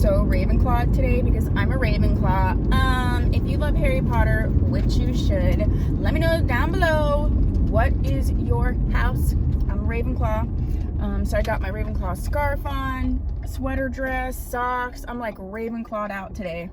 so Ravenclaw today because I'm a Ravenclaw. If you love Harry Potter, which you should, let me know down below, what is your house? I'm a Ravenclaw. So I got my Ravenclaw scarf on, sweater dress, socks. I'm like Ravenclawed out today.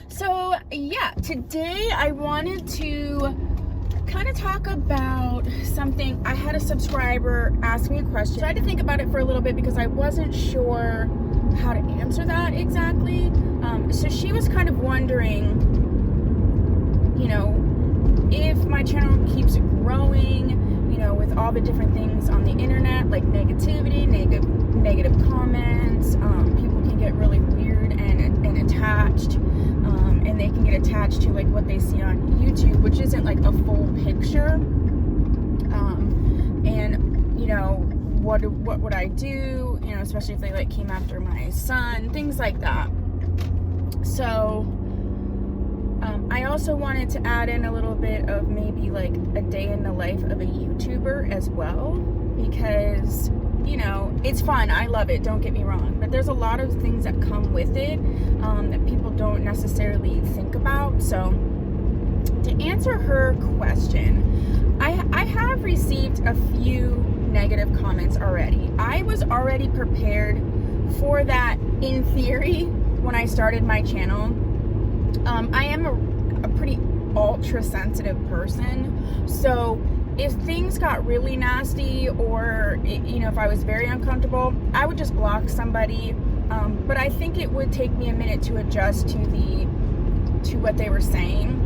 So yeah, today I wanted to kind of talk about something. I had a subscriber ask me a question. So I had to think about it for a little bit because I wasn't sure how to answer that exactly. So she was kind of wondering, you know, if my channel keeps growing, you know, with all the different things on the internet, like negativity, negative comments, people can get really weird and attached, and they can get attached to like what they see on YouTube, which isn't like a full picture. And you know, what would I do, you know, especially if they like came after my son, things like that. So I also wanted to add in a little bit of maybe like a day in the life of a YouTuber as well, because, you know, it's fun. I love it. Don't get me wrong. But there's a lot of things that come with it that people don't necessarily think about. So to answer her question, I have received a few negative comments already. I was already prepared for that in theory when I started my channel. I am a pretty ultra sensitive person, so if things got really nasty, or you know, if I was very uncomfortable, I would just block somebody. But I think it would take me a minute to adjust to what they were saying.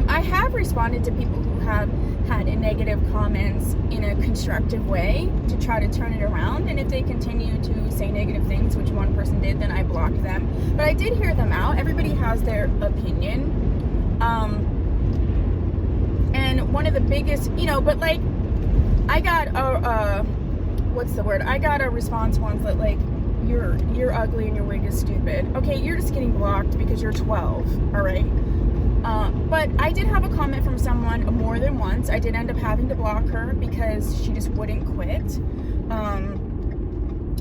I have responded to people who have had negative comments in a constructive way to try to turn it around, and if they continue to say negative things, which one person did, then I blocked them. But I did hear them out. Everybody has their opinion. And one of the biggest, you know, but like, I got I got a response once that like, you're ugly and your wig is stupid. Okay, you're just getting blocked because you're 12, all right? But I did have a comment from someone more than once. I did end up having to block her because she just wouldn't quit.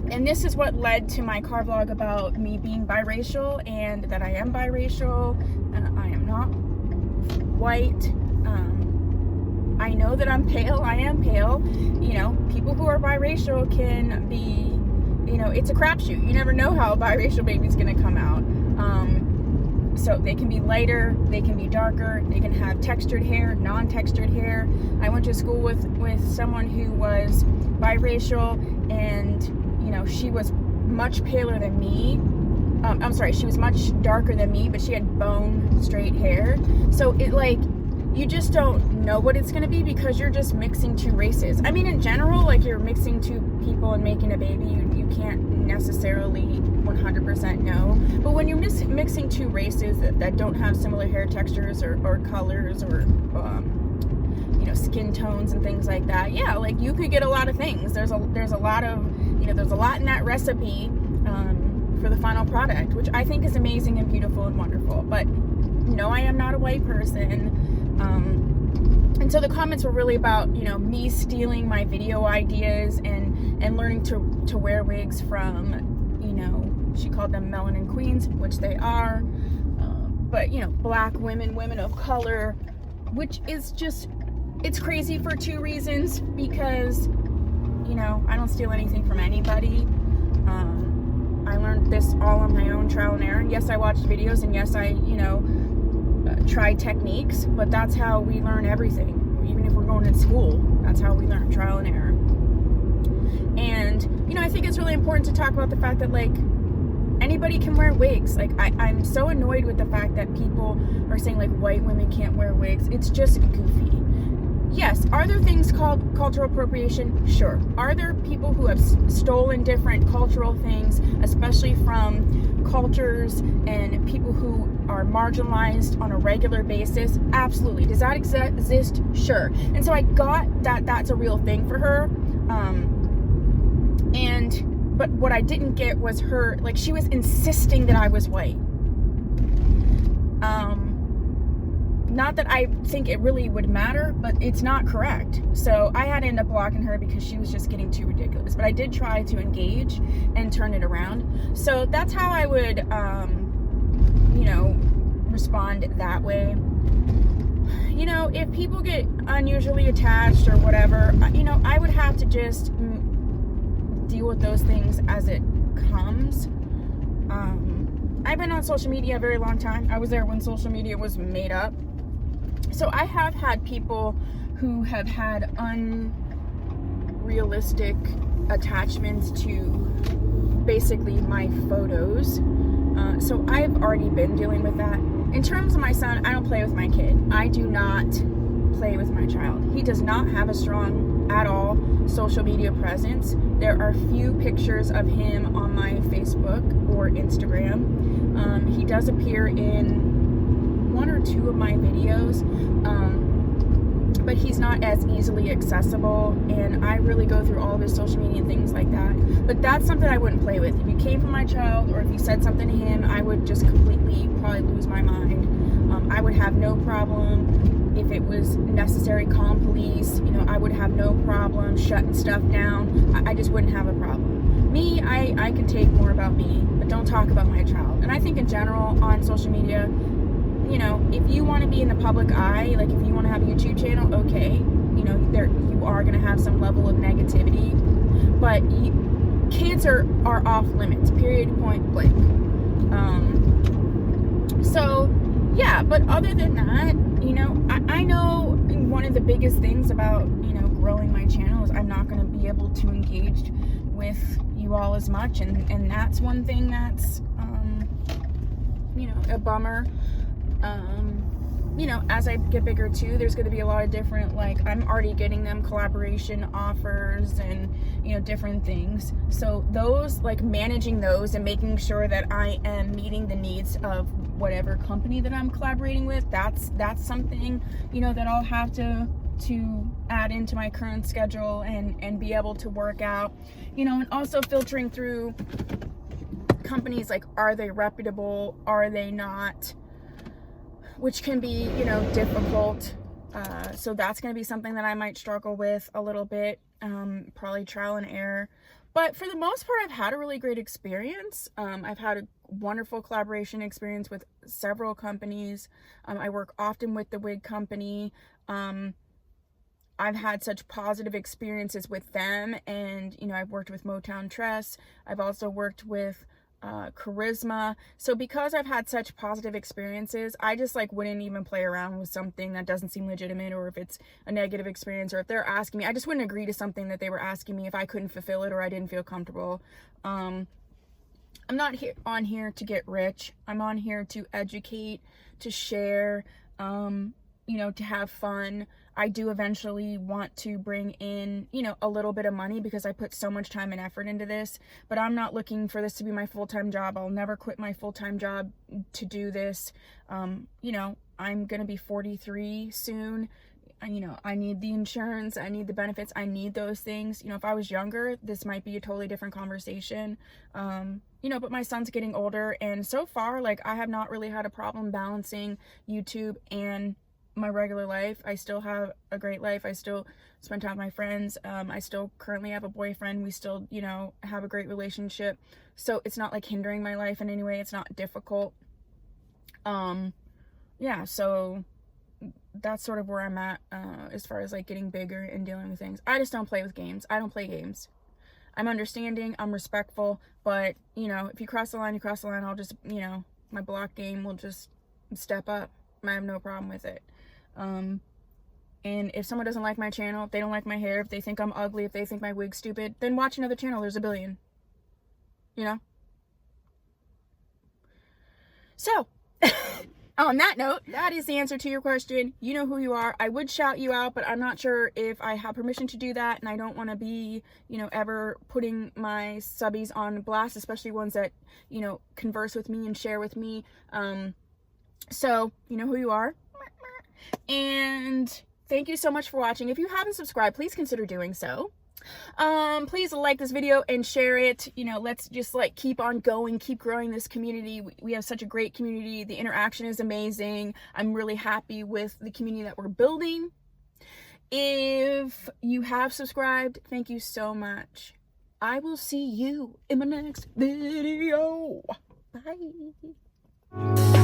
And this is what led to my car vlog about me being biracial, and that I am biracial. I am not white. I know that I'm pale. I am pale. You know, people who are biracial can be, you know, it's a crapshoot. You never know how a biracial baby's gonna come out. So they can be lighter, they can be darker, they can have textured hair, non-textured hair. I went to school with someone who was biracial, and you know, she was much paler than me. I'm sorry, she was much darker than me, but she had bone straight hair. So it like, you just don't know what it's gonna be because you're just mixing two races. I mean, in general, like, you're mixing two people and making a baby, you can't necessarily 100% know. But when you're mixing two races that don't have similar hair textures or colors or you know, skin tones and things like that, yeah, like, you could get a lot of things. There's a lot of, you know, there's a lot in that recipe for the final product, which I think is amazing and beautiful and wonderful. But no, I am not a white person. And so the comments were really about, you know, me stealing my video ideas and learning to wear wigs from, you know, she called them melanin queens, which they are, but, you know, black women, women of color, which is just, it's crazy for two reasons. Because, you know, I don't steal anything from anybody. I learned this all on my own trial and error. And yes, I watched videos, and yes, I, you know, try techniques, but that's how we learn everything. Even if we're going to school, that's how we learn, trial and error. And, you know, I think it's really important to talk about the fact that, like, anybody can wear wigs. Like, I'm so annoyed with the fact that people are saying, like, white women can't wear wigs. It's just goofy. Yes, are there things called cultural appropriation? Sure. Are there people who have stolen different cultural things, especially from cultures and people who are marginalized on a regular basis? Absolutely. Does that exist? Sure. And so I got that that's a real thing for her. But what I didn't get was her, like, she was insisting that I was white. not that I think it really would matter, but it's not correct. So I had to end up blocking her because she was just getting too ridiculous. But I did try to engage and turn it around. So that's how I would, you know, respond that way. You know, if people get unusually attached or whatever, you know, I would have to just deal with those things as it comes. I've been on social media a very long time. I was there when social media was made up. So I have had people who have had unrealistic attachments to basically my photos. So I've already been dealing with that. In terms of my son, I don't play with my kid. I do not play with my child. He does not have a strong at all social media presence. There are few pictures of him on my Facebook or Instagram. He does appear in 1 or 2 of my videos, but he's not as easily accessible, and I really go through all of his social media and things like that. But that's something I wouldn't play with. If you came from my child, or if you said something to him, I would just completely probably lose my mind. I would have no problem if it was necessary, calling police. You know, I would have no problem shutting stuff down. I just wouldn't have a problem. Me, I can take more about me, but don't talk about my child. And I think in general on social media, you know, if you want to be in the public eye, like if you want to have a YouTube channel, okay, you know, you are going to have some level of negativity, but kids are off limits, period, point blank. So yeah, but other than that, you know, I know one of the biggest things about, you know, growing my channel is I'm not going to be able to engage with you all as much, and that's one thing that's you know, a bummer. You know, as I get bigger too, there's going to be a lot of different, like, I'm already getting them collaboration offers and, you know, different things. So those, like, managing those and making sure that I am meeting the needs of whatever company that I'm collaborating with, that's something, you know, that I'll have to add into my current schedule and be able to work out, you know, and also filtering through companies, like, are they reputable, are they not, which can be, you know, difficult. So that's going to be something that I might struggle with a little bit, probably trial and error. But for the most part, I've had a really great experience. I've had a wonderful collaboration experience with several companies. I work often with the wig company. I've had such positive experiences with them, and, you know, I've worked with Motown Tress. I've also worked with Charisma. So because I've had such positive experiences, I just, like, wouldn't even play around with something that doesn't seem legitimate, or if it's a negative experience, or if they're asking me, I just wouldn't agree to something that they were asking me if I couldn't fulfill it or I didn't feel comfortable. I'm not on here to get rich. I'm on here to educate, to share, you know, to have fun. I do eventually want to bring in, you know, a little bit of money because I put so much time and effort into this, but I'm not looking for this to be my full-time job. I'll never quit my full-time job to do this. You know, I'm going to be 43 soon. You know, I need the insurance, I need the benefits, I need those things. You know, if I was younger, this might be a totally different conversation. You know, but my son's getting older, and so far, like, I have not really had a problem balancing YouTube and my regular life. I still have a great life. I still spend time with my friends. I still currently have a boyfriend. We still, you know, have a great relationship. So it's not, like, hindering my life in any way. It's not difficult. Yeah, so that's sort of where I'm at, as far as, like, getting bigger and dealing with things. I just don't play with games. I don't play games. I'm understanding, I'm respectful, but, you know, if you cross the line, you cross the line. I'll just, you know, my block game will just step up. I have no problem with it. And if someone doesn't like my channel, if they don't like my hair, if they think I'm ugly, if they think my wig's stupid, then watch another channel. There's a billion, you know? So, on that note, that is the answer to your question. You know who you are. I would shout you out, but I'm not sure if I have permission to do that, and I don't want to be, you know, ever putting my subbies on blast, especially ones that, you know, converse with me and share with me. So, you know who you are. And thank you so much for watching. If you haven't subscribed, please consider doing so. Please like this video and share it. You know, let's just like keep on going, keep growing this community. We have such a great community. The interaction is amazing. I'm really happy with the community that we're building. If you have subscribed, thank you so much. I will see you in my next video. Bye.